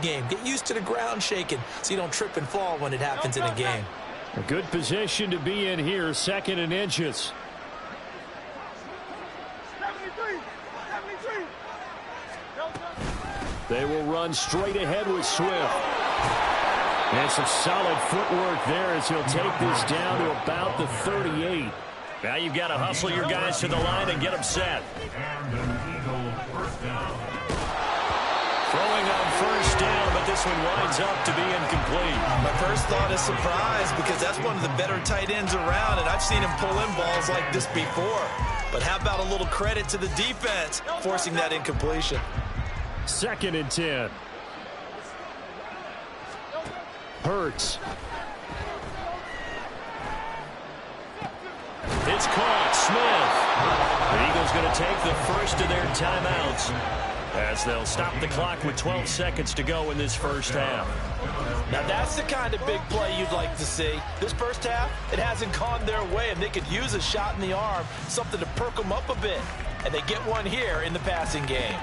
game. Get used to the ground shaking so you don't trip and fall when it happens in a game. A good position to be in here, 2nd and inches. 73. They will run straight ahead with Swift. And some solid footwork there as he'll take this down to about the 38. Now you've got to hustle your guys to the line and get them set. Throwing on first down, but this one winds up to be incomplete. My first thought is surprise because that's one of the better tight ends around, and I've seen him pull in balls like this before. But how about a little credit to the defense forcing that incompletion? 2nd and 10. Hurts. It's caught. Smith. The Eagles going to take the first of their timeouts as they'll stop the clock with 12 seconds to go in this first half. Now that's the kind of big play you'd like to see. This first half, it hasn't gone their way, and they could use a shot in the arm, something to perk them up a bit. And they get one here in the passing game.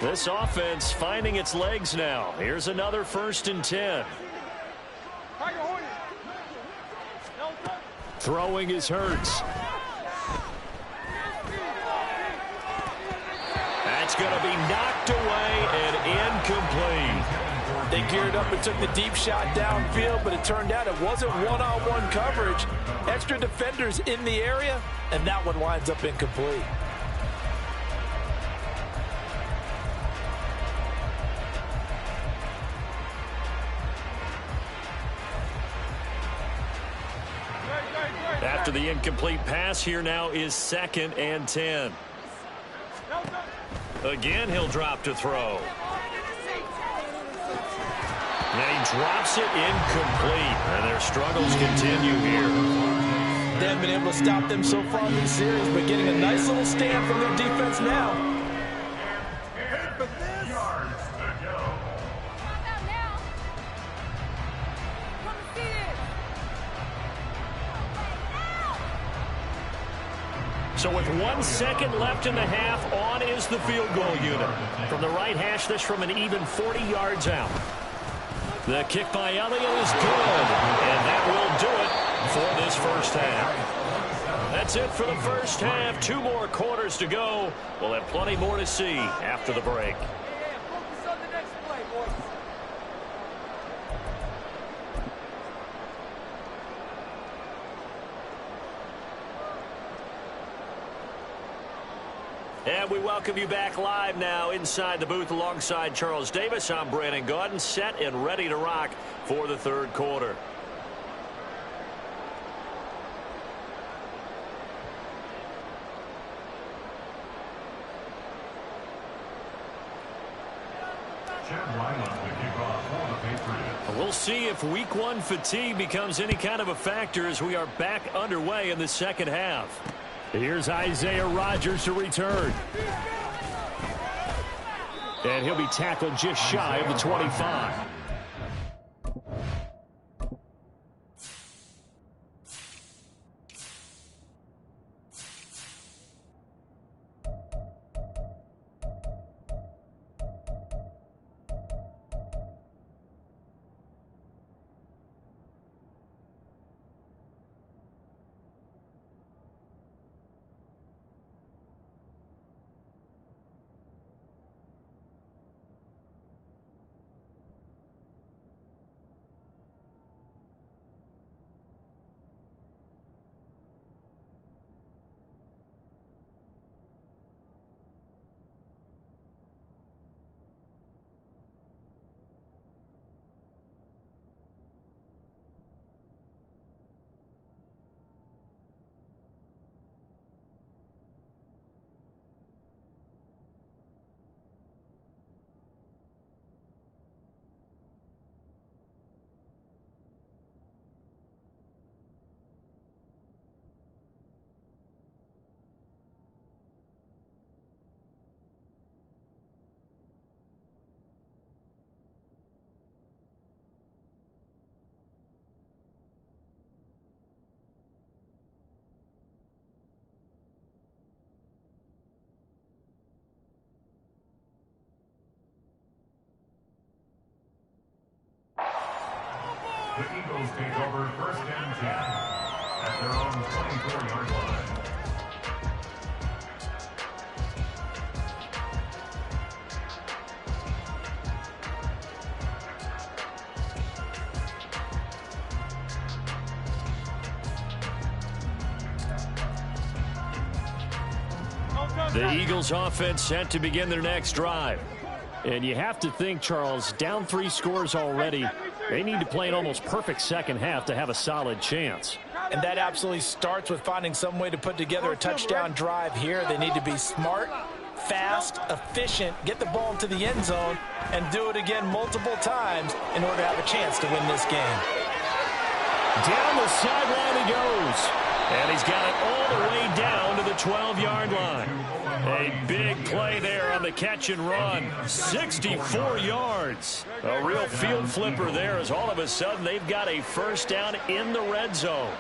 This offense finding its legs now. Here's another 1st and 10. Throwing is Hurts. That's going to be knocked away and incomplete. They geared up and took the deep shot downfield, but it turned out it wasn't one-on-one coverage. Extra defenders in the area, and that one winds up incomplete. After the incomplete pass, here now is 2nd and 10. Again, he'll drop to throw. And he drops it incomplete. And their struggles continue here. They haven't been able to stop them so far in this series, but getting a nice little stand from their defense now. So with 1 second left in the half, on is the field goal unit. From the right hash, this from an even 40 yards out. The kick by Elliott is good, and that will do it for this first half. That's it for the first half. 2 more quarters to go. We'll have plenty more to see after the break. Focus on the next play, boys. And we welcome you back live now inside the booth alongside Charles Davis. I'm Brandon Gaudin, set and ready to rock for the 3rd quarter. We'll see if week 1 fatigue becomes any kind of a factor as we are back underway in the 2nd half. Here's Isaiah Rodgers to return. And he'll be tackled just shy of the 25. The Eagles take over first and 10 at their own 24-yard line. The Eagles offense set to begin their next drive. And you have to think, Charles, down 3 scores already. They need to play an almost perfect second half to have a solid chance. And that absolutely starts with finding some way to put together a touchdown drive here. They need to be smart, fast, efficient, get the ball into the end zone, and do it again multiple times in order to have a chance to win this game. Down the sideline he goes. And he's got it all the way down to the 12-yard line. A big play there on the catch and run. 64 yards. A real field flipper there as all of a sudden they've got a first down in the red zone.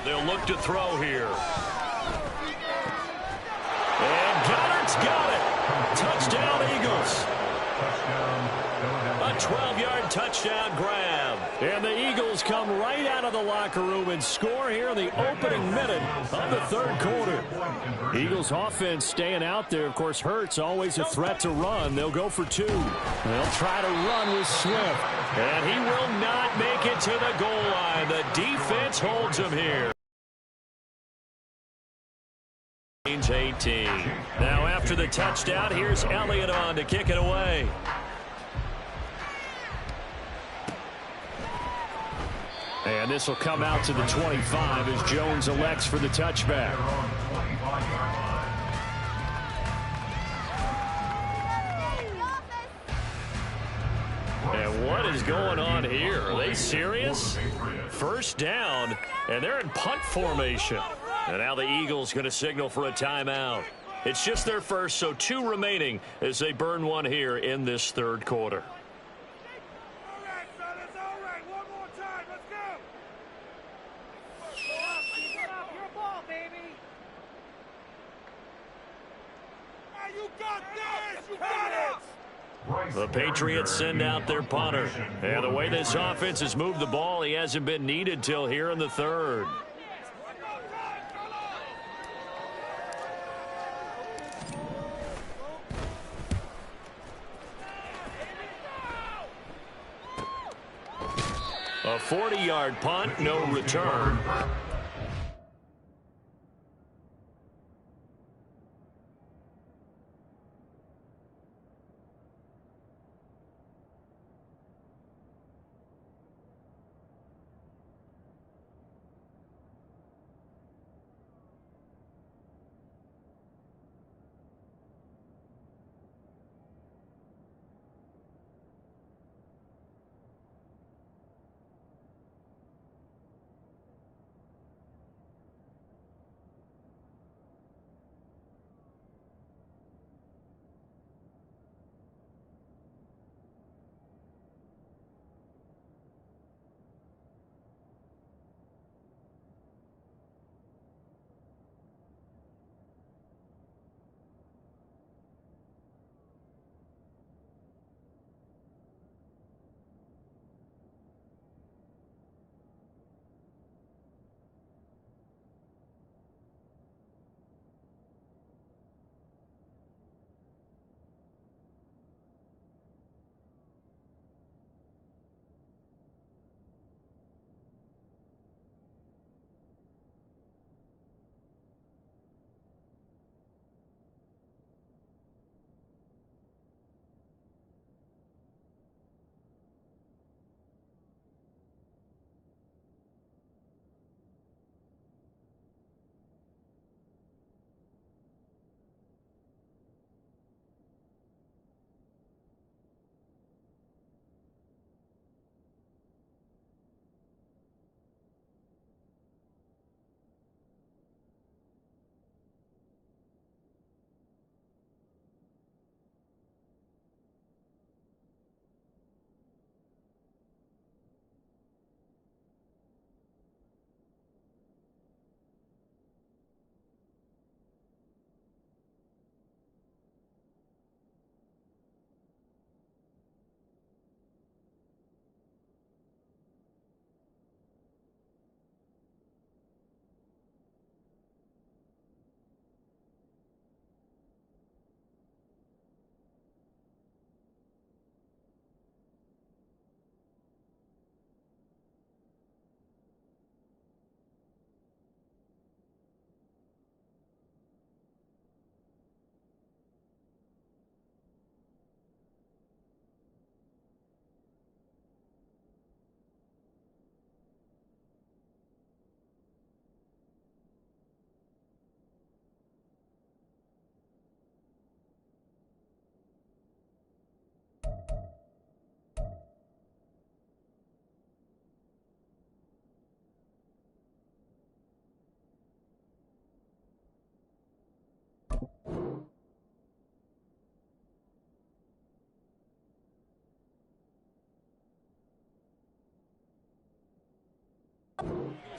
They'll look to throw here. And Goddard's got it. Touchdown, Eagles. A 12-yard touchdown grab. And the Eagles come right out of the locker room and score here in the opening minute of the third quarter. Eagles offense staying out there. Of course, Hurts always a threat to run. They'll go for 2. They'll try to run with Swift. And he will not make it to the goal line. The defense holds him here. 18. Now after the touchdown, here's Elliott on to kick it away. And this will come out to the 25 as Jones elects for the touchback. And what is going on here? Are they serious? First down, and they're in punt formation. And now the Eagles going to signal for a timeout. It's just their first, so 2 remaining as they burn one here in this third quarter. The Patriots send out their punter. And the way this offense has moved the ball, he hasn't been needed till here in the third. A 40-yard punt, no return.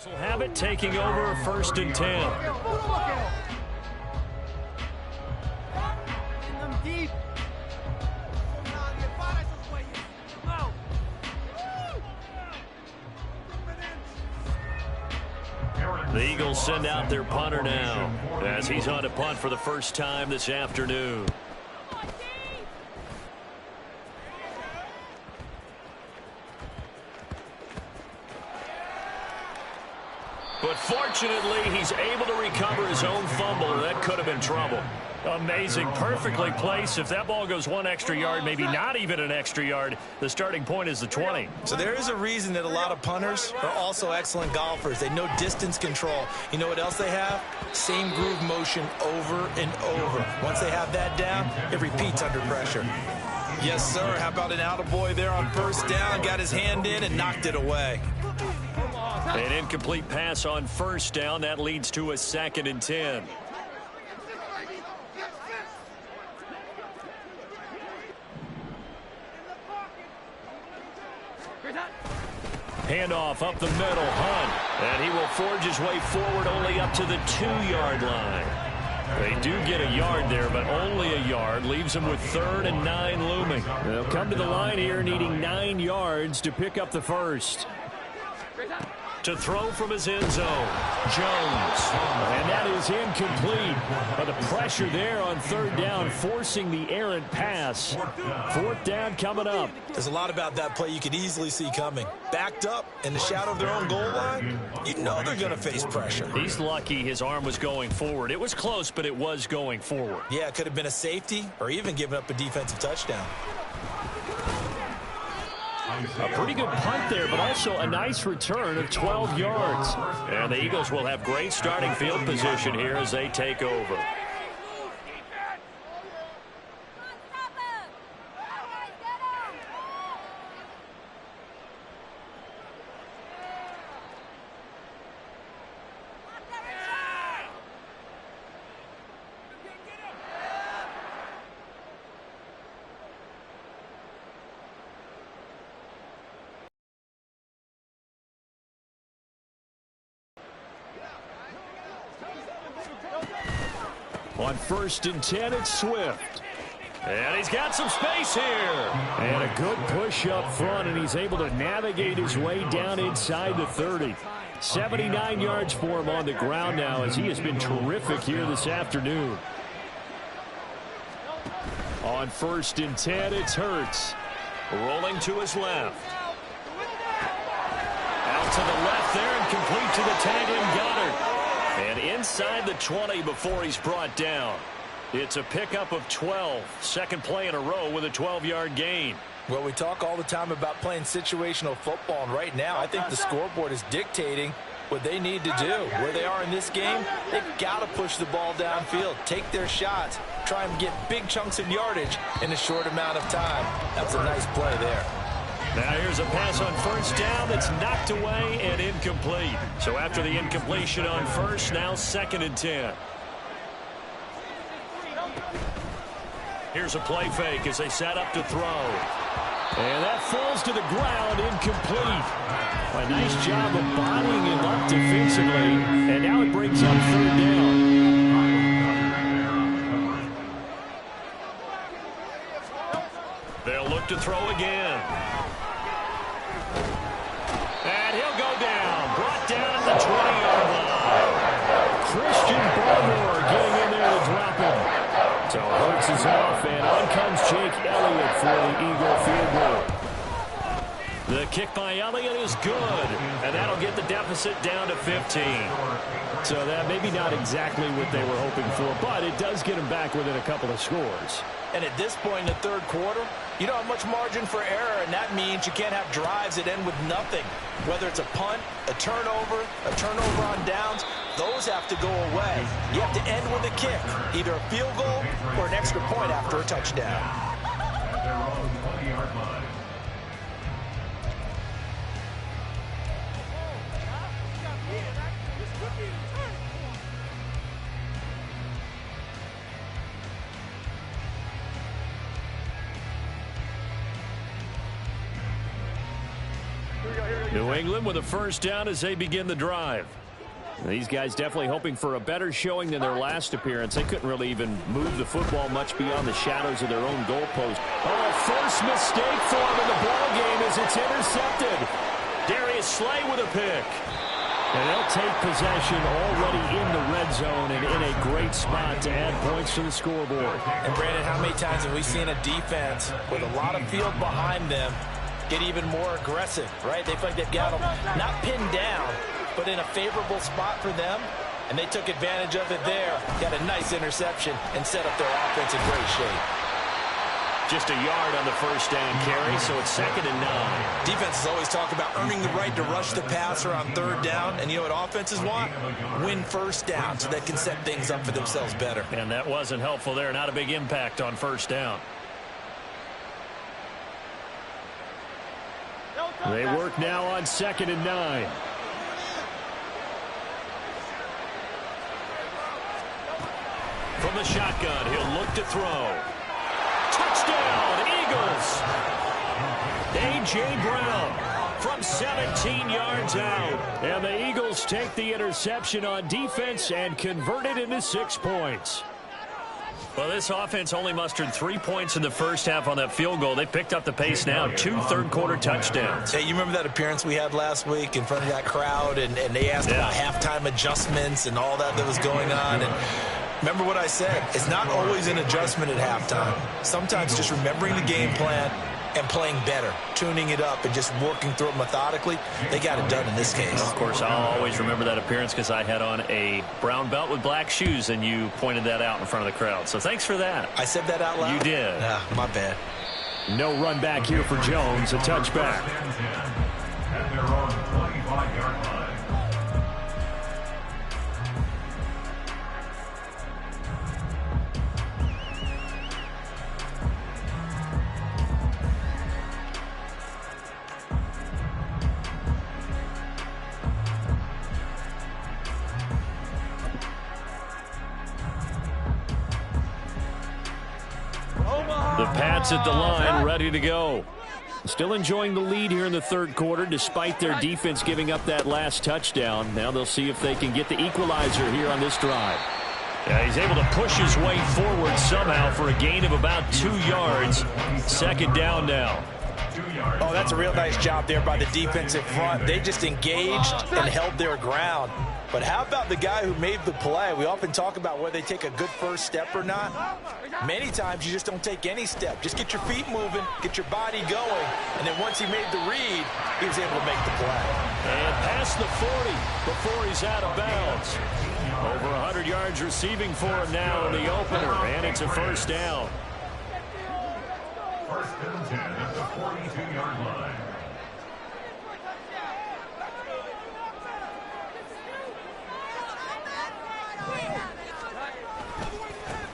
Will have it, taking over 1st and 10. The Eagles send out their punter now as he's on to punt for the first time this afternoon. But fortunately, he's able to recover his own fumble. That could have been trouble. Amazing. Perfectly placed. If that ball goes 1 extra yard, maybe not even an extra yard, the starting point is the 20. So there is a reason that a lot of punters are also excellent golfers. They know distance control. You know what else they have? Same groove motion over and over. Once they have that down, it repeats under pressure. Yes, sir. How about an attaboy there on 1st down? Got his hand in and knocked it away. An incomplete pass on 1st down. That leads to a 2nd and 10. Handoff up the middle, Hunt. And he will forge his way forward only up to the 2-yard line. They do get a yard there, but only a yard. Leaves them with 3rd and 9 looming. They'll come to the line here needing 9 yards to pick up the first. To throw from his end zone, Jones. And that is incomplete. But the pressure there on 3rd down, forcing the errant pass. 4th down coming up. There's a lot about that play you could easily see coming. Backed up in the shadow of their own goal line, you know they're going to face pressure. He's lucky his arm was going forward. It was close, but it was going forward. Yeah, it could have been a safety or even given up a defensive touchdown. A pretty good punt there, but also a nice return of 12 yards. And the Eagles will have great starting field position here as they take over. On 1st and 10, it's Swift. And he's got some space here. And a good push up front, and he's able to navigate his way down inside the 30. 79 yards for him on the ground now as he has been terrific here this afternoon. On 1st and 10, it's Hurts. Rolling to his left. Out to the left there and complete to the tag-in Goddard. And inside the 20 before he's brought down. It's a pickup of 12. Second play in a row with a 12-yard gain. Well, we talk all the time about playing situational football, and right now I think the scoreboard is dictating what they need to do. Where they are in this game, they've got to push the ball downfield, take their shots, try and get big chunks of yardage in a short amount of time. That's a nice play there. Now here's a pass on 1st down that's knocked away and incomplete. So after the incompletion on 1st, now 2nd and 10. Here's a play fake as they set up to throw. And that falls to the ground, incomplete. A nice job of bodying him up defensively. And now it brings up 3rd down. They'll look to throw again. And he'll go down. Brought down at the 20-yard line. Christian Barmore getting in there to drop him. So Hurts is off, and on comes Jake Elliott for the Eagle field goal. The kick by Elliott is good, and that'll get the deficit down to 15. So that maybe not exactly what they were hoping for, but it does get them back within a couple of scores. And at this point in the 3rd quarter, you don't have much margin for error, and that means you can't have drives that end with nothing. Whether it's a punt, a turnover on downs, those have to go away. You have to end with a kick, either a field goal or an extra point after a touchdown. New England with a first down as they begin the drive. These guys definitely hoping for a better showing than their last appearance. They couldn't really even move the football much beyond the shadows of their own goalpost. Oh, first mistake for him in the ball game as it's intercepted. Darius Slay with a pick. And they'll take possession already in the red zone and in a great spot to add points to the scoreboard. And Brandon, how many times have we seen a defense with a lot of field behind them get even more aggressive, right? They feel like they've got them not pinned down, but in a favorable spot for them, and they took advantage of it there. Got a nice interception and set up their offense in great shape. Just a yard on the first down carry, so it's 2nd and 9. Defenses always talk about earning the right to rush the passer on 3rd down, and you know what offenses want? Win first down so they can set things up for themselves better. And that wasn't helpful there. Not a big impact on first down. They work now on 2nd and 9. From the shotgun, he'll look to throw. Touchdown, Eagles! A.J. Brown from 17 yards out. And the Eagles take the interception on defense and convert it into 6 points. Well, this offense only mustered 3 points in the first half on that field goal. They picked up the pace now. 2 third-quarter touchdowns. Hey, you remember that appearance we had last week in front of that crowd, and they asked about halftime adjustments and all that was going on, and remember what I said. It's not always an adjustment at halftime. Sometimes just remembering the game plan and playing better, tuning it up and just working through it methodically. They got it done in this case. Of course, I'll always remember that appearance because I had on a brown belt with black shoes, and you pointed that out in front of the crowd. So thanks for that. I said that out loud? You did. My bad. No run back here for Jones. A touchback. At their own 25-yard line. The Pats at the line, ready to go. Still enjoying the lead here in the 3rd quarter, despite their defense giving up that last touchdown. Now they'll see if they can get the equalizer here on this drive. Yeah, he's able to push his way forward somehow for a gain of about 2 yards. 2nd down now. Oh, that's a real nice job there by the defensive front. They just engaged and held their ground. But how about the guy who made the play? We often talk about whether they take a good first step or not. Many times you just don't take any step. Just get your feet moving, get your body going, and then once he made the read, he was able to make the play. And past the 40 before he's out of bounds. Over 100 yards receiving for him now in the opener, and it's a first down. 1st and 10 at the 42-yard line.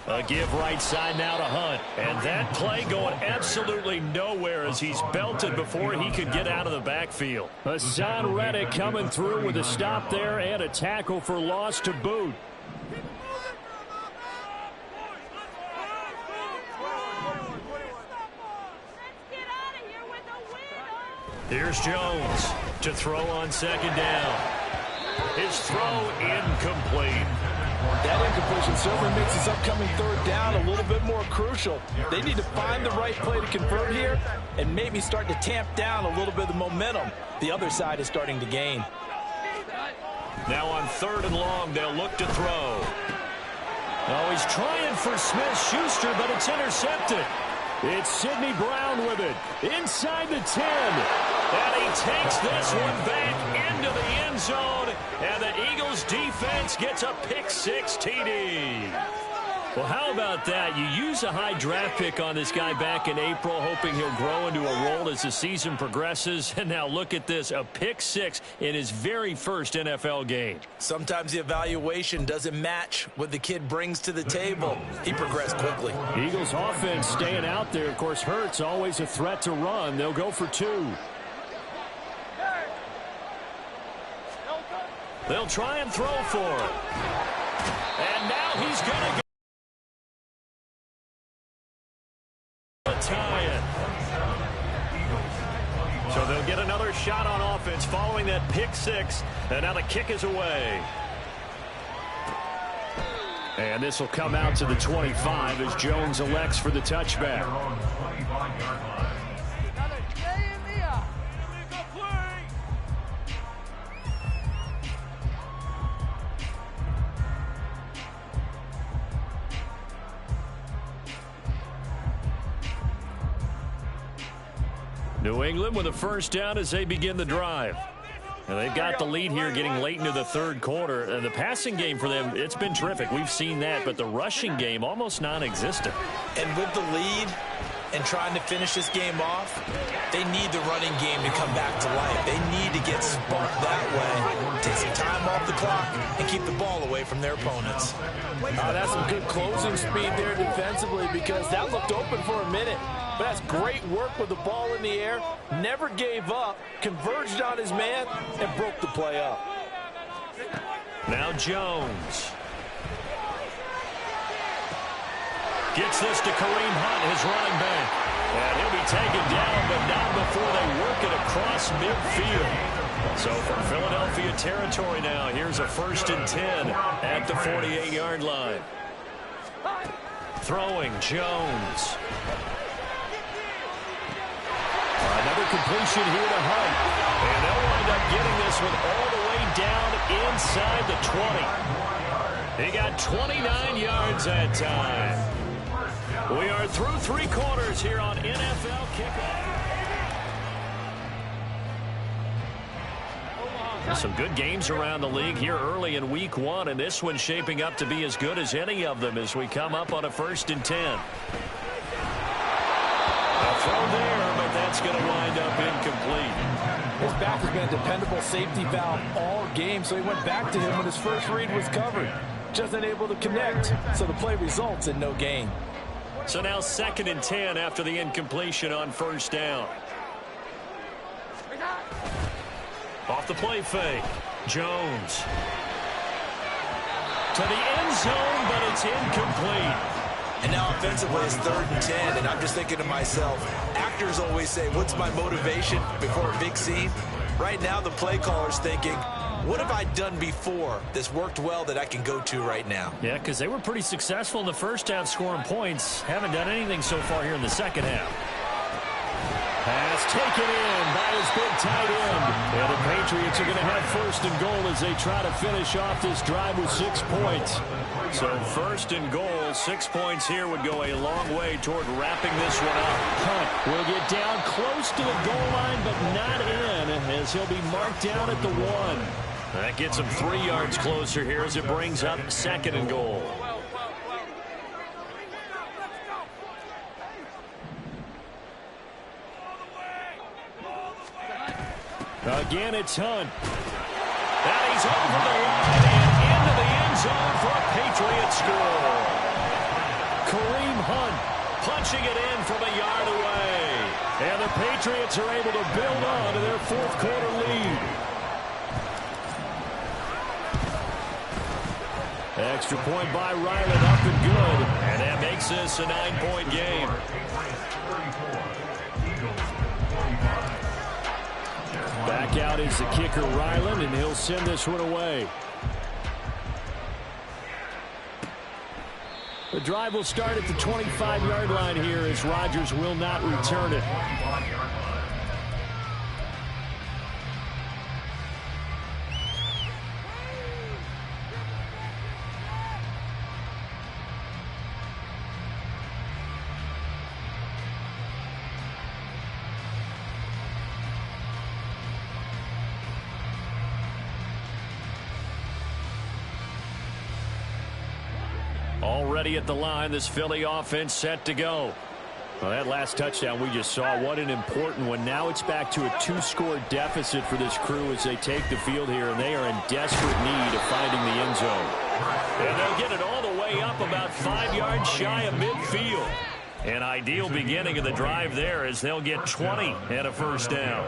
A give right side now to Hunt. And that play going absolutely nowhere as he's belted before he could get out of the backfield. Hassan Reddick coming through with a stop there and a tackle for loss to boot. Here's Jones to throw on 2nd down. His throw incomplete. That incompletion certainly makes this upcoming 3rd down a little bit more crucial. They need to find the right play to convert here and maybe start to tamp down a little bit of the momentum the other side is starting to gain. Now on 3rd and long, they'll look to throw. Oh, he's trying for Smith-Schuster, but it's intercepted. It's Sidney Brown with it inside the 10. And he takes this one back into the end zone. And the Eagles defense gets a pick-6 TD. Well, how about that? You use a high draft pick on this guy back in April, hoping he'll grow into a role as the season progresses. And now look at this, a pick-6 in his very first NFL game. Sometimes the evaluation doesn't match what the kid brings to the table. He progressed quickly. Eagles offense staying out there. Of course, Hurts always a threat to run. They'll go for 2. They'll try and throw for him. And now he's going to go. Tie it. So they'll get another shot on offense. following that pick six. And now the kick is away. And this will come out to the 25 as Jones elects for the touchback. New England with a first down as they begin the drive. And they've got the lead here getting late into the third quarter. And the passing game for them, it's been terrific. We've seen that, but the rushing game almost non-existent. And with the lead and trying to finish this game off, they need the running game to come back to life. They need to get sparked that way, take some time off the clock, and keep the ball away from their opponents. That's some good closing speed there defensively, because that looked open for a minute. But that's great work with the ball in the air. Never gave up, converged on his man, and broke the play up. Now Jones. Gets this to Kareem Hunt, his running back. And he'll be taken down, but not before they work it across midfield. So from Philadelphia territory now, here's a 1st and 10 at the 48-yard line. Throwing Jones. Another completion here to Hunt. And they'll wind up getting this one all the way down inside the 20. He got 29 yards that time. We are through 3 quarters here on NFL Kickoff. Some good games around the league here early in week 1, and this one's shaping up to be as good as any of them as we come up on a 1st and 10. A throw there, but that's going to wind up incomplete. His back has been a dependable safety valve all game, so he went back to him when his first read was covered. Just unable to connect, so the play results in no gain. So now 2nd and 10 after the incompletion on 1st down. Off the play fake. Jones. To the end zone, but it's incomplete. And now offensively it's 3rd and 10, and I'm just thinking to myself, actors always say, what's my motivation before a big scene? Right now the play caller's thinking, what have I done before that's worked well that I can go to right now? Yeah, because they were pretty successful in the first half scoring points. Haven't done anything so far here in the second half. Pass taken in by his big tight end. And the Patriots are going to have 1st and goal as they try to finish off this drive with 6 points. So 1st and goal, 6 points here would go a long way toward wrapping this one up. Hunt will get down close to the goal line, but not in, as he'll be marked down at the 1. That gets him 3 yards closer here as it brings up 2nd and goal. Again, it's Hunt. And he's over the line and into the end zone for a Patriot score. Kareem Hunt punching it in from a yard away. And the Patriots are able to build on to their 4th quarter lead. Extra point by Ryland, up and good. And that makes this a 9-point game. Back out is the kicker, Ryland, and he'll send this one away. The drive will start at the 25-yard line here as Rodgers will not return it. Already at the line, this Philly offense set to go. Well, that last touchdown we just saw, what an important one. Now it's back to a 2-score deficit for this crew as they take the field here, and they are in desperate need of finding the end zone. And they'll get it all the way up about 5 yards shy of midfield. An ideal beginning of the drive there as they'll get 20 and a 1st down.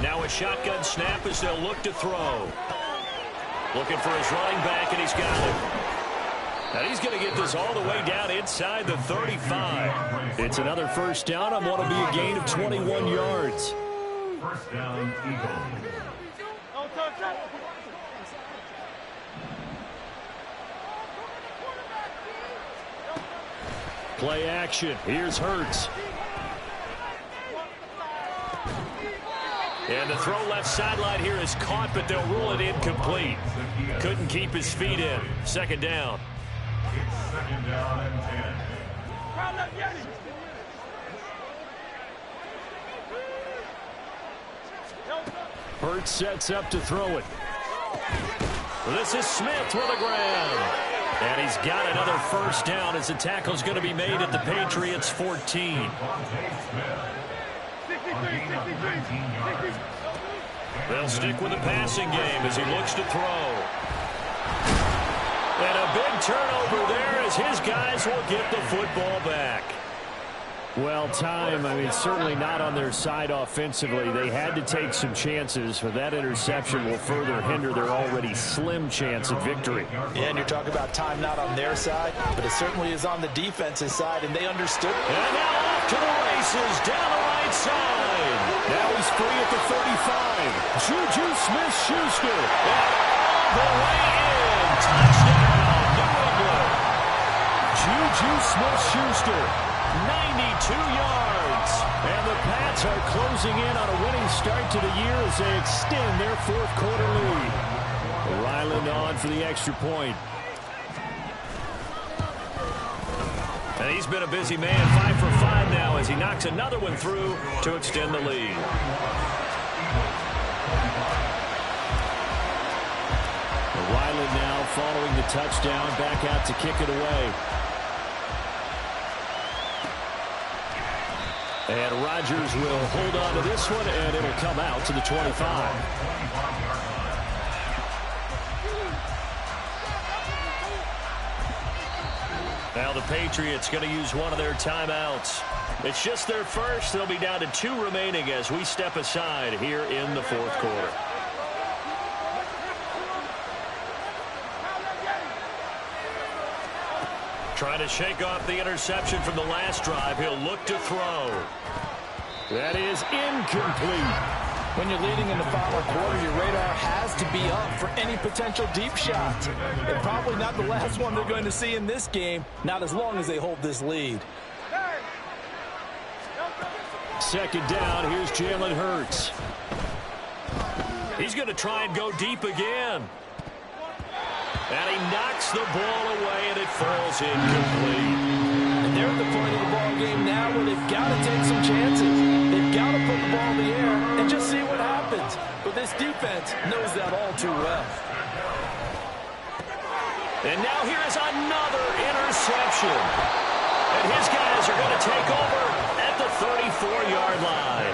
Now a shotgun snap as they'll look to throw. Looking for his running back, and he's got it. And he's going to get this all the way down inside the 35. It's another first down on what will be a gain of 21 yards. First down, Eagles. Play action. Here's Hurts. And the throw left sideline here is caught, but they'll rule it incomplete. Couldn't keep his feet in. Second down. It's second down and 10. Hurts sets up to throw it. This is Smith to the ground. And he's got another first down as the tackle's going to be made at the Patriots' 14. They'll stick with the passing game as he looks to throw. And a big turnover there as his guys will get the football back. Well, time, I mean, certainly not on their side offensively. They had to take some chances, but that interception will further hinder their already slim chance of victory. Yeah, and you're talking about time not on their side, but it certainly is on the defense's side, and they understood it. And now off to the races down the right side. Now he's free at the 35. Juju Smith-Schuster. And all the way in. Touchdown, New England. Juju Smith-Schuster. 92 yards. And the Pats are closing in on a winning start to the year as they extend their fourth quarter lead. Ryland on for the extra point. And he's been a busy man, 5 for 5 now as he knocks another one through to extend the lead. Ryland now following the touchdown, back out to kick it away. And Rodgers will hold on to this one, and it'll come out to the 25. Now the Patriots going to use one of their timeouts. It's just their first. They'll be down to 2 remaining as we step aside here in the fourth quarter. Trying to shake off the interception from the last drive. He'll look to throw. That is incomplete. When you're leading in the final quarter, your radar has to be up for any potential deep shots. And probably not the last one they're going to see in this game, not as long as they hold this lead. Second down, here's Jalen Hurts. He's going to try and go deep again. And he knocks the ball away, and it falls incomplete. And they're at the point of the ball game now where they've got to take some chances. They've got to put the ball in the air and just see what happens. But this defense knows that all too well. And now here is another interception. And his guys are going to take over at the 34-yard line.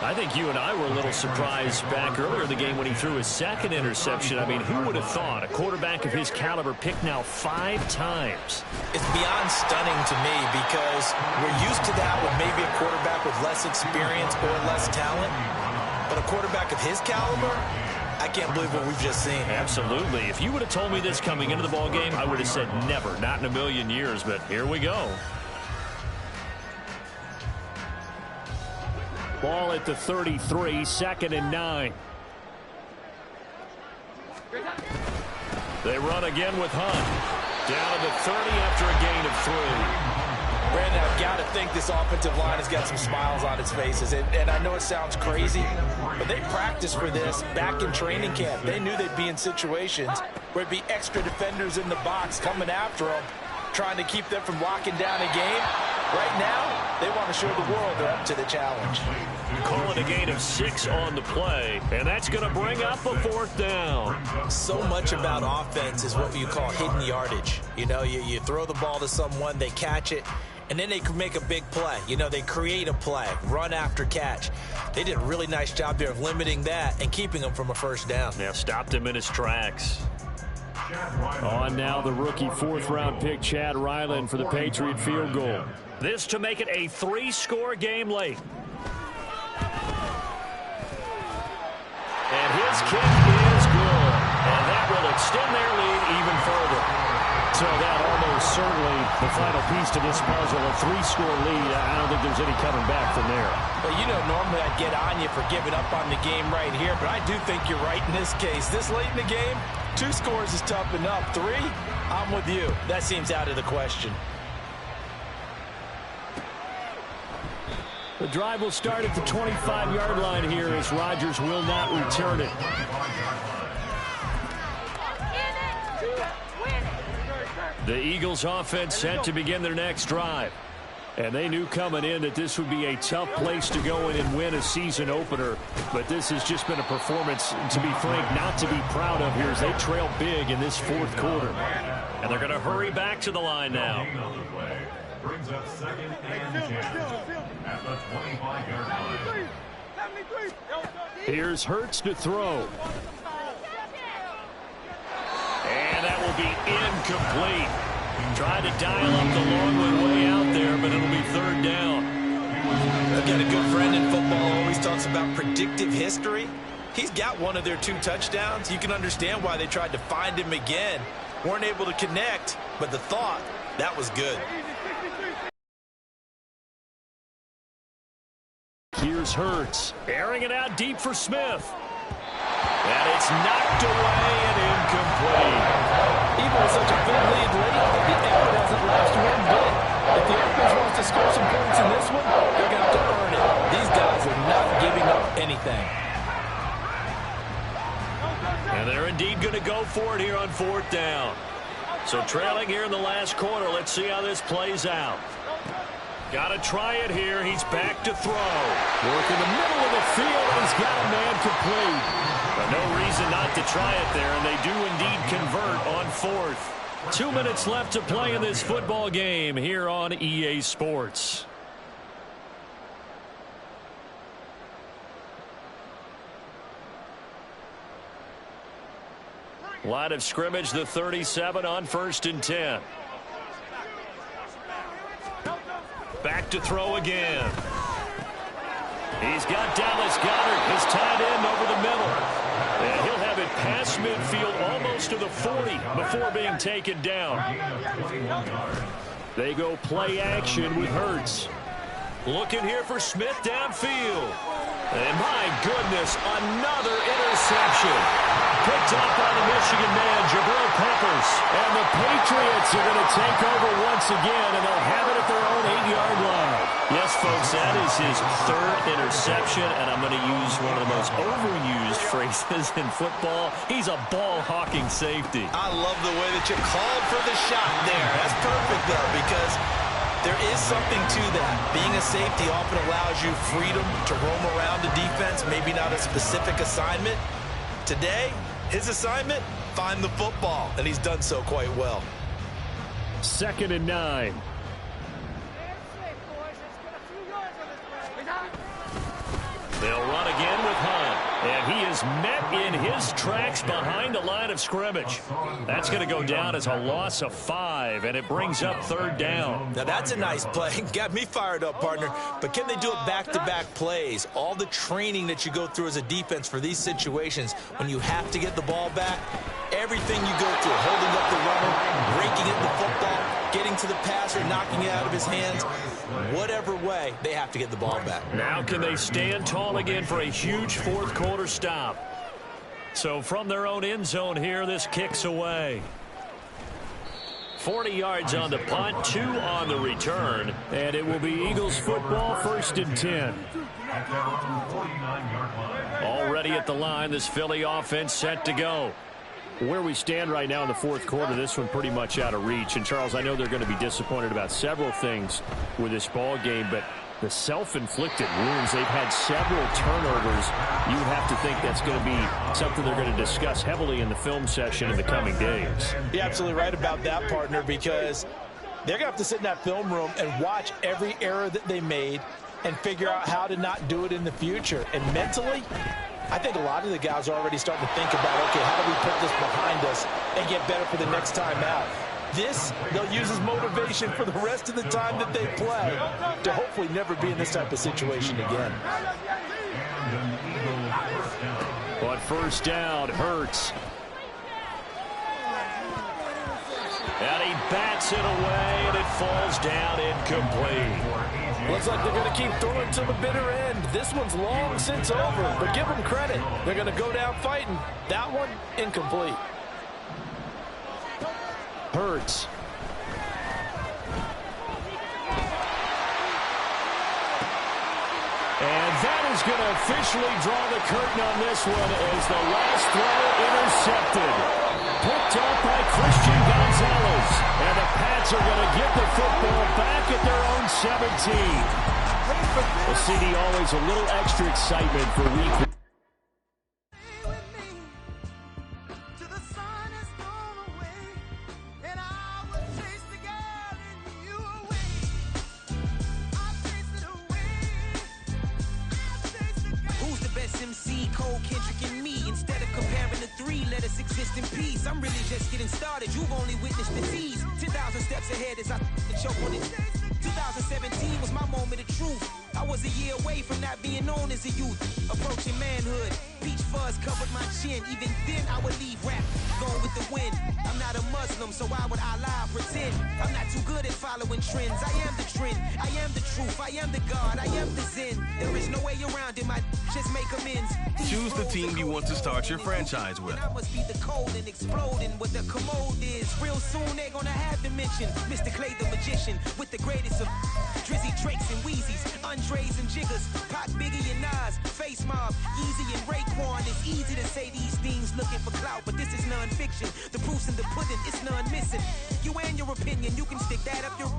I think you and I were a little surprised back earlier in the game when he threw his second interception. I mean, who would have thought a quarterback of his caliber picked now 5 times? It's beyond stunning to me because we're used to that with maybe a quarterback with less experience or less talent. But a quarterback of his caliber, I can't believe what we've just seen. Absolutely. If you would have told me this coming into the ballgame, I would have said never, not in a million years. But here we go. Ball at the 33, 2nd and 9. They run again with Hunt. Down to the 30 after a gain of 3. Brandon, I've got to think this offensive line has got some smiles on its faces. And I know it sounds crazy, but they practiced for this back in training camp. They knew they'd be in situations where it'd be extra defenders in the box coming after them, trying to keep them from locking down a game. Right now, they want to show the world they're up to the challenge. Calling a gain of 6 on the play, and that's going to bring up a 4th down. So much about offense is what you call hidden yardage. You know, you throw the ball to someone, they catch it, and then they can make a big play. You know, they create a play, run after catch. They did a really nice job there of limiting that and keeping them from a first down. Yeah, stopped him in his tracks. On now the rookie 4th-round pick, Chad Ryland, for the Patriot field goal. This to make it a 3-score game late. And his kick is good. And that will extend their lead even further. So that almost certainly the final piece to this puzzle. A 3-score lead. I don't think there's any coming back from there. Well, you know, normally I'd get on you for giving up on the game right here, but I do think you're right in this case. This late in the game, 2 scores is tough enough. 3, I'm with you. That seems out of the question. The drive will start at the 25-yard line here as Rodgers will not return it. The Eagles offense set to begin their next drive. And they knew coming in that this would be a tough place to go in and win a season opener. But this has just been a performance, to be frank, not to be proud of here as they trail big in this 4th quarter. And they're going to hurry back to the line now. Brings up 2nd and 10 at the 25-yard line. Here's Hurts to throw. And that will be incomplete. Tried to dial up the long one way out there, but it'll be 3rd down. I've got a good friend in football who always talks about predictive history. He's got one of their 2 touchdowns. You can understand why they tried to find him again. Weren't able to connect, but the thought, that was good. Here's Hurts. Airing it out deep for Smith. And it's knocked away and incomplete. Even with such a big lead late, the effort hasn't lasted one bit. If the offense wants to score some points in this one, they're going to have to earn it. These guys are not giving up anything. And they're indeed going to go for it here on 4th down. So trailing here in the last quarter. Let's see how this plays out. Got to try it here. He's back to throw. Work in the middle of the field. He's got a man complete. But no reason not to try it there, and they do indeed convert on 4th. 2 minutes left to play in this football game here on EA Sports. Line of scrimmage, the 37 on 1st and 10. Back to throw again. He's got Dallas Goedert, his tight end, over the middle. And he'll have it past midfield almost to the 40 before being taken down. They go play action with Hurts. Looking here for Smith downfield. And my goodness, another interception. Picked up by the Michigan man, Jabril Peppers. And the Patriots are going to take over once again, and they'll have it at their own 8-yard line. Yes, folks, that is his 3rd interception, and I'm going to use one of the most overused phrases in football. He's a ball-hawking safety. I love the way that you called for the shot there. That's perfect, though, because there is something to that. Being a safety often allows you freedom to roam around the defense, maybe not a specific assignment. Today, his assignment, find the football, and he's done so quite well. 2nd and 9. They'll run again with Hunt. And he is met in his tracks behind the line of scrimmage. That's going to go down as a loss of 5, and it brings up 3rd down. Now, that's a nice play. Got me fired up, partner. But can they do it back-to-back plays? All the training that you go through as a defense for these situations, when you have to get the ball back, everything you go through, holding up the runner, breaking it in the football, getting to the passer, knocking it out of his hands, whatever way, they have to get the ball back. Now can they stand tall again for a huge 4th quarter stop? So from their own end zone here, this kicks away. 40 yards on the punt, 2 on the return. And it will be Eagles football, 1st and 10. Already at the line, this Philly offense set to go. Where we stand right now in the 4th quarter, this one pretty much out of reach. And, Charles, I know they're going to be disappointed about several things with this ball game, but the self-inflicted wounds, they've had several turnovers. You would have to think that's going to be something they're going to discuss heavily in the film session in the coming days. You're absolutely right about that, partner, because they're going to have to sit in that film room and watch every error that they made and figure out how to not do it in the future. And mentally, I think a lot of the guys are already starting to think about, okay, how do we put this behind us and get better for the next time out? This, they'll use as motivation for the rest of the time that they play to hopefully never be in this type of situation again. But 1st down, Hurts. And he bats it away, and it falls down incomplete. Looks like they're going to keep throwing to the bitter end. This one's long since over, but give them credit. They're going to go down fighting. That one, incomplete. Hurts. And that is going to officially draw the curtain on this one as the last throw intercepted. Picked up by Christian Gonzalez. And the Pats are going to get the football back at their own 17. Well, CD, always a little extra excitement for week one. Exist in peace. I'm really just getting started. You've only witnessed the tease. 10,000 steps ahead as I choke on it. 2017 was my moment of truth. I was a year away from not being known as a youth. Approaching manhood. Peach fuzz covered my chin. Even then I would leave rap going with the wind. I'm not a Muslim, so why would I lie or pretend? I'm not too good at following trends. I am the trend. I am the truth. I am the God. I am the Zen. There is no way around it. My just make amends. Choose the team you want to start your franchise with. I must be the cold and exploding what the commode is. Real soon they're gonna have to mention Mr. Clay the magician with the greatest of Drizzy, Drakes, and Wheezies, Andres and Jiggers, Pac, Biggie, and Nas, Face Mob, Easy and Raekwon. It's easy to say these things looking for clout, but this is non-fiction. The proof's in the pudding, it's none missing. You and your opinion, you can stick that up your...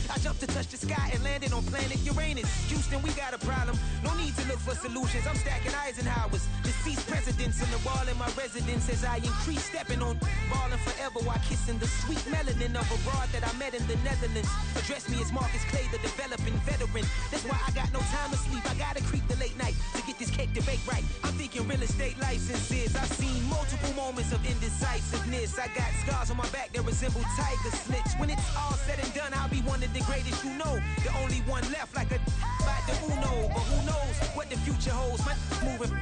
I jumped to touch the sky and landed on planet Uranus. Houston, we got a problem. No need to look for solutions. I'm stacking Eisenhowers. Deceased presidents on the wall in my residence as I increase stepping on balling forever while kissing the sweet melanin of a broad that I met in the Netherlands. Address me as Marcus Clay, the developing veteran. That's why I got no time to sleep. I gotta creep the late night to get this cake to bake right. I'm thinking real estate licenses. I've seen multiple moments of indecisiveness. I got scars on my back that resemble tiger slits. When it's all said and done, I'll be one of the greatest you know. The only one left like a by the Uno. But who knows what the future holds? My moving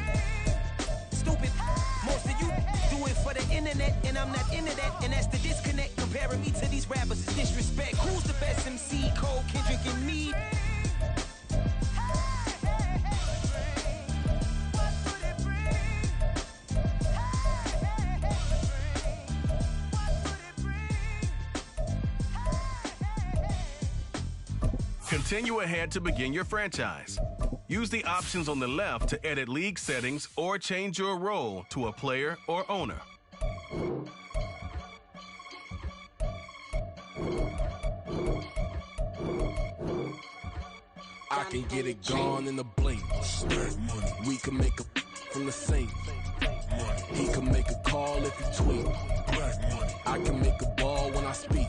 stupid. Most of you do it for the internet, and I'm not into that. And that's the disconnect. Comparing me to these rappers is disrespect. Who's the best MC? Cole, Kendrick, and me? Continue ahead to begin your franchise. Use the options on the left to edit league settings or change your role to a player or owner. I can get it gone in a blink. We can make a from the sink. He can make a call if he tweet. I can make a ball when I speak.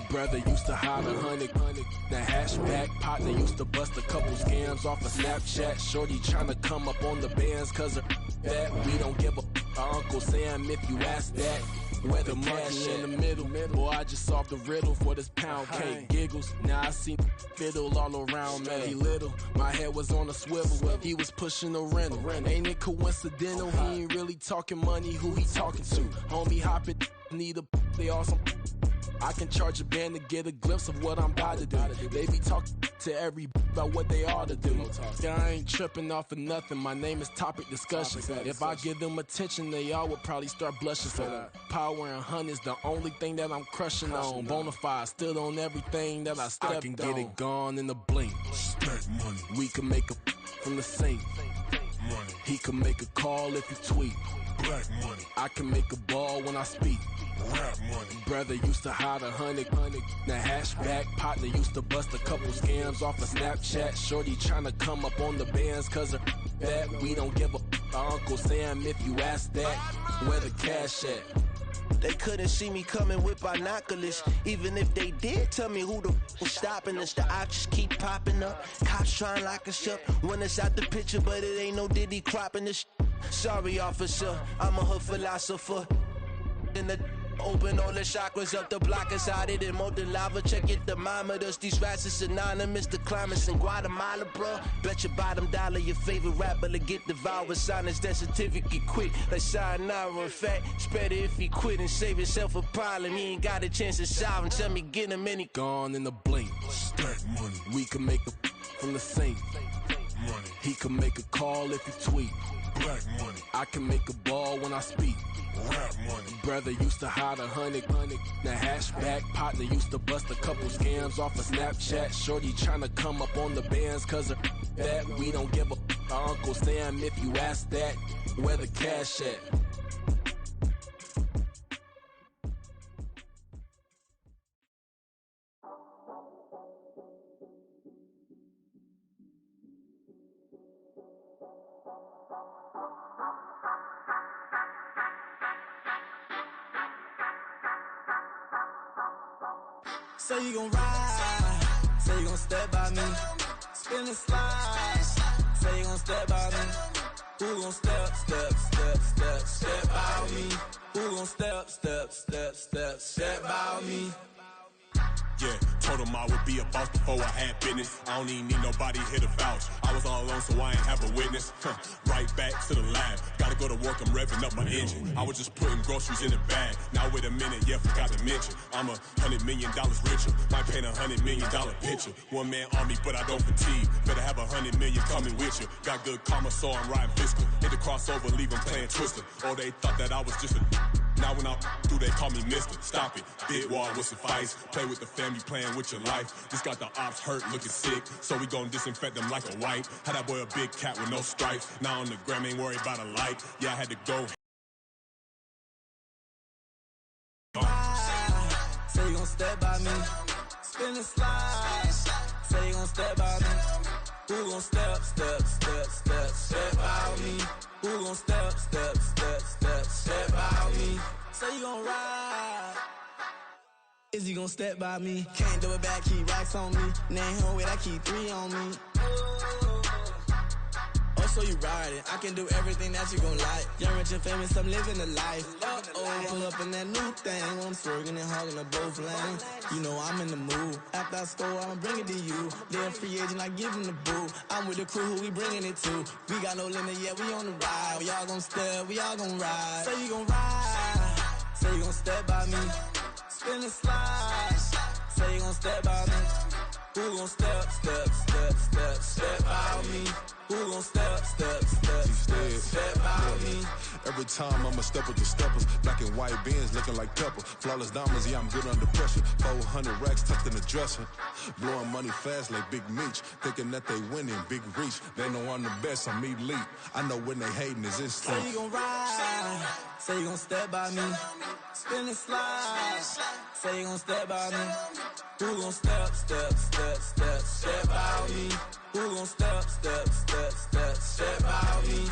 Brother used to hide 100. The hashback partner used to bust a couple scams off of Snapchat. Shorty tryna come up on the bands cause of that. We don't give a Uncle Sam if you ask that. Where the cash in the middle. Boy, I just solved the riddle for this pound cake. Giggles, now I see fiddle all around me. He little, my head was on a swivel. He was pushing the rental. Ain't it coincidental? He ain't really talking money, who he talking to? Homie hopping, need a they awesome. I can charge a band to get a glimpse of what I'm about to do. They be talking to every about what they ought to do. Yeah, I ain't tripping off of nothing. My name is Topic Discussion. If I give them attention, they all would probably start blushing. So power and hunt is the only thing that I'm crushing on. Bonafide, stood on everything that I stepped on. I can get it gone in a blink. We can make a from the sink. He can make a call if he tweet. I can make a ball when I speak. Brother used to hide 100. The hashback partner used to bust a couple scams off of Snapchat. Shorty tryna come up on the bands cause of that. We don't give a Uncle Sam if you ask that. Where the cash at? They couldn't see me coming with binoculars. Even if they did, tell me who the was stopping us. The options keep popping up. Cops trying to lock us up. When it's out the picture, but it ain't no Diddy cropping this. Sorry, officer, I'm a hood philosopher. In the Open all the chakras up, the block is out it and molten lava. Check your thermometers. These rats is synonymous to climates in Guatemala, bro. Bet your bottom dollar your favorite rapper to get devoured. Sign his death certificate quick, like sayonara. In fact, it's better if he quit and save himself a problem. He ain't got a chance to solve him. Tell me, get him any Gone in the blink. Stack money. We can make a from the sink. Money. He can make a call if he tweet. Black money. I can make a ball when I speak. Rap money. Brother used to hide 100. The hashback partner used to bust a couple scams off of Snapchat. Shorty tryna come up on the bands cause of that. We don't give a our Uncle Sam if you ask that. Where the cash at? Say you gon' ride, say you gon' step by me, spin and slide, say you gon' step by me, who gon' step by me, who gon' step by me. Yeah, told him I would be a boss before I had business. I don't even need nobody here to vouch. I was all alone, so I ain't have a witness. Right back to the lab. Gotta go to work, I'm revving up my engine. I was just putting groceries in the bag. Now wait a minute, yeah, forgot to mention. I'm $100 million richer. Might paint $100 million picture. One man army, but I don't fatigue. Better have 100 million coming with you. Got good karma, so I'm riding fiscal. Hit the crossover, leave them playing Twister. Oh, they thought that I was just a... Now when I'm through, they call me Mister. Stop it. Big wall with suffice. Play with the family, playing with your life. Just got the ops hurt, looking sick. So we gon' disinfect them like a wipe. Had that boy a big cat with no stripes. Now on the gram, ain't worried about a light. Yeah, I had to go. Say you gon' step by me, spin and slide. Say you gon' step by me, who gon' step by me? Who gon' step by me? Say you gon' ride. Is he gon' step by me? Can't do it back, keep racks on me. Name home with I keep 3 on me. Oh, so you ride it. I can do everything that you gon' like. Young, rich, and famous, I'm living the life. Oh, pull up in that new thing. When I'm swerving and hogging the both lanes. You know I'm in the mood. After I score, I'ma bring it to you. They're a free agent, I give him the boo. I'm with the crew, who we bringing it to. We got no limit, yeah, we on the ride. We all gon' step, we all gon' ride. Say you gon' ride. Say you gon' step by me. Spin and slide. Say you gon' step by me. Who gon' step by me? Who gon' step by me? Every time I'ma step with the steppers. Black and white beans looking like pepper. Flawless diamonds, yeah, I'm good under pressure. 400 racks tucked in the dresser. Blowing money fast like Big Meech. Thinking that they winning, big reach. They know I'm the best, I'm elite. I know when they hating is instinct. Say you gon' ride. Say you gon' step by me. Spin and slide. Say you gon' step by me. Who gon' step by me? Who gon' step by me?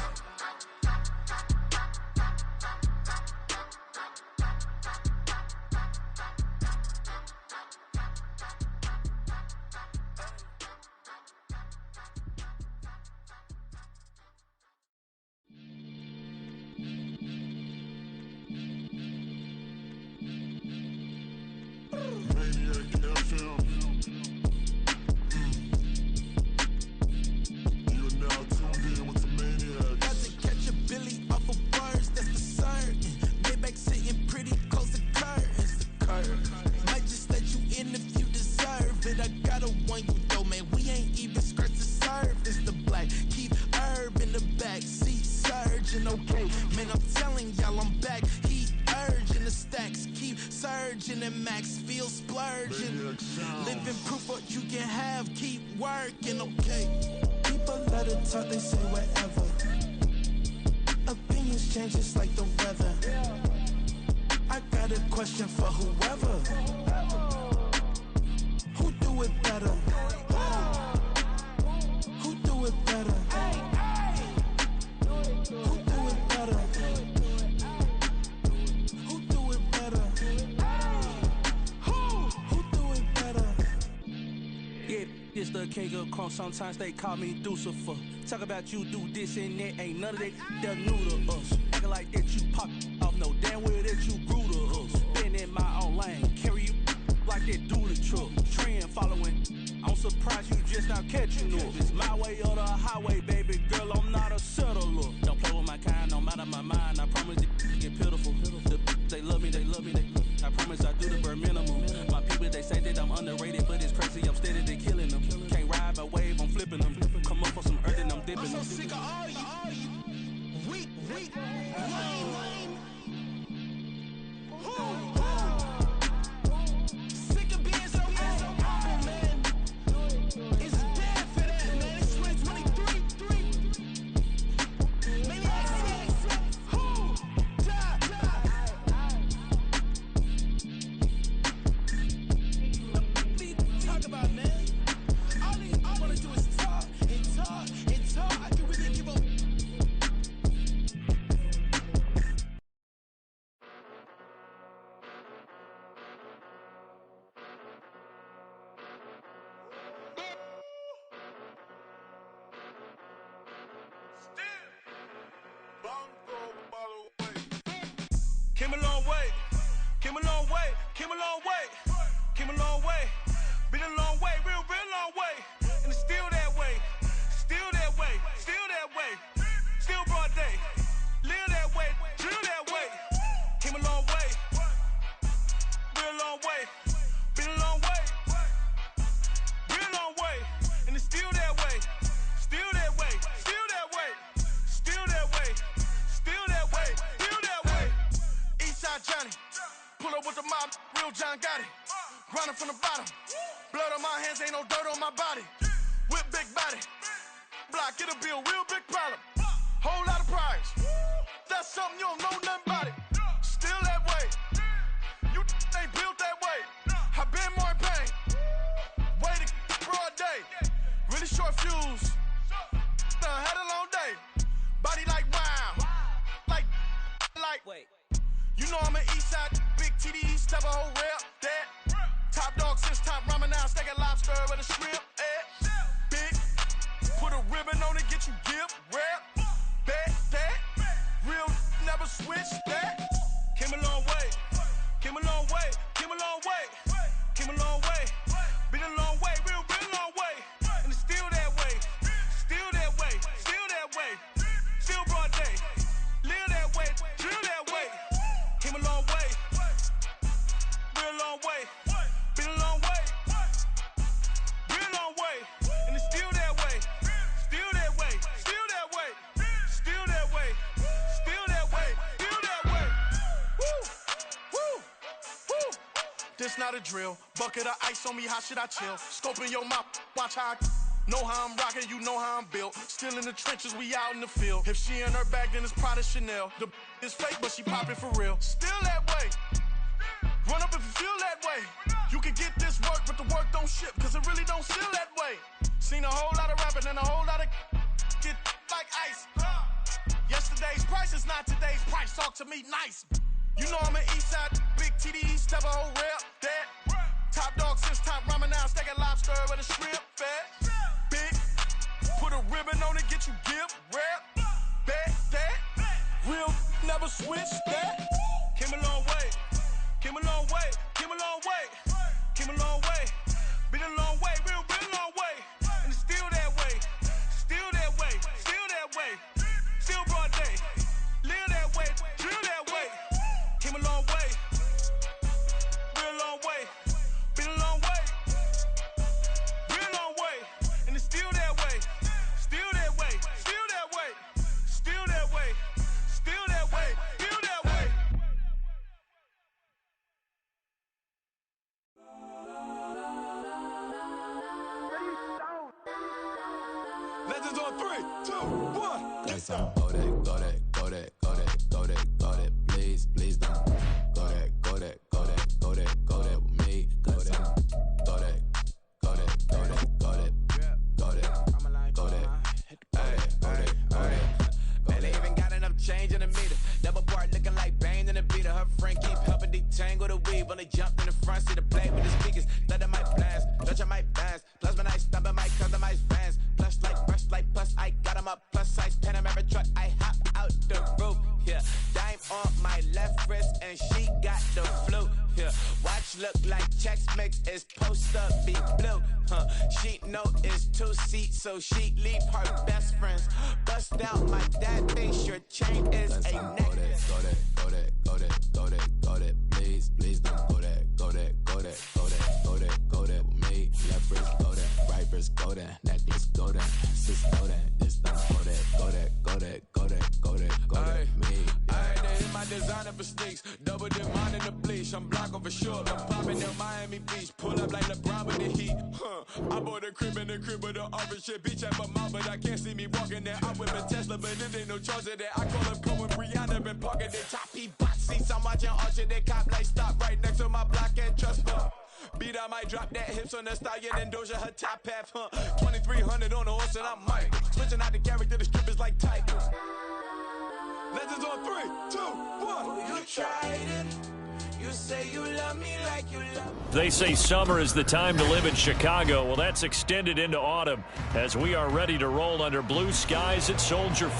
Sometimes they call me Lucifer. Talk about you do this and that. Ain't none of that new to us. Acting like that you pop off. No damn well that you grew to us. that dually truck, trend following. I'm surprised you just not catching up. It's my way or the highway, baby girl, I'm not a settler. Don't play with my kind, I'm out of my mind. I promise they get pitiful. They love me. I promise I do the bare minimum. My people, they say that I'm underrated, but it's crazy, I'm steady, they killing them. Can't ride a wave, I'm flipping them. Come up for some earth and I'm dipping them. I'm so sick of all you. Weak, lame. Sick of being so bad, man. It's dead for that, man. It's 2023. Maybe I see. Talk about, man. All I wanna do is talk and talk and talk. I can really give up. Came a long way, came a long way, came a long way, came a long way, been a long way, real long way, and it's still that way, still that way, still that way, still broad day, live that way, drill that way, came a long way, real long way, been a long way, real long way, and it's still that way, still that way, still that way, still that way, still that way, still that way. Eastside Johnny, pull up with the mob, real John got it. Grinding from the bottom, blood on my hands, ain't no dirt on my body. Whip big body, block, it'll be a real big problem. Whole lot of prize, that's something you don't know nothing about it. Still that way, you ain't built that way. I been more in pain, way to broad day. Really short fuse, had a long day. Body like wow, like. Wait. You know I'm an Eastside, big TDs, type of whole rep, that. Top dog since top ramen now, steak and lobster with a shrimp, big, put a ribbon on it, get you gift, rep, bet, that. Real, never switch, that. Came a long way, came a long way, came a long way, came a long way. Been a long way, real long way. And it's still that way, still that way, still that way. Still broad day, live that way, drill that way. Came a long way, real long way, been a long way, real long way, and it's still that way, still that way, still that way, still that way, still that way, still that way. Woo. This not a drill, bucket of ice on me, how should I chill? Scoping your mouth, watch how I know how I'm rocking, you know how I'm built. Still in the trenches, we out in the field. If she in her bag, then it's Prada Chanel. The is fake, but she poppin' for real. Still that way. Run up if you feel that way. You can get this work, but the work don't ship, cause it really don't feel that way. Seen a whole lot of rapping and a whole lot of get like ice. Yesterday's price is not today's price. Talk to me nice. You know I'm an Eastside, big TDs, type of whole rep, that. Top dog since top ramen now, steak and lobster with a shrimp, fat. Big, put a ribbon on it, get you gift, rep, bet, that. Real, never switch, that. Came a long way, came a long way, came a long way, came a long way. Been a long way, real long way. And it's still that way, still that way, still that way. Still broad day, live that way, drill that way. Came a long way, real long way. Been a long way, real long way. And it's still that way, still that way, still that way, still that way, still that way, still that way. Legends on 3, 2, 1. That's all. Go that, go that, go that, go that, go that, go that. Please, please don't. Go that, go that, go that, go that, go that with me. Go that, go that, go that, go that, go that, go that, go that. Hey, hey, hey. Man, they even got enough change in the meter. Double part looking like Bane in the beater. Her friend keep helping detangle the weed. When they jumped in the front seat to play with the speakers. Let them might blast, touch I might fast. Plus when I stop it, might customize fans. Plus like brush like plus I got them up. Plus size Panamera truck, I hop out the roof. Yeah, dime on be blue. She know it's 2 seats, so she leave her best friends. Bust out like that face, your chain is a necklace. Go that, go that, go that, go that, go that, please, please don't go that, go that, go that, go that, go that, go that with me. Left wrist, go that, right wrist, go that, necklace, go that, sis, go that, this time, go that, go that, go that, go that, go that, go that, me. Alright, they hit my designer for sneaks, double dip mine in the bleach. I'm blocking for sure, I'm popping in Miami Beach, pull up like LeBron with the heat. I bought a crib in the crib with the orange shit, beach at my mouth, but I can't see me walking there. I'm with a Tesla, but it ain't no charge of that. I call up Cohen, Brianna, been parking their top box seats. I'm watching Archer, they cop like stop right next to my block and trust her. Beat, I might drop that hips on the stallion and Doja her top half, 2300 on the horse and I'm Mike. Switching out the character, the strippers like tigers. Legends on 3, 2, 1. You tried it. You say you love me like you love. They say summer is the time to live in Chicago. Well, that's extended into autumn as we are ready to roll under blue skies at Soldier Field.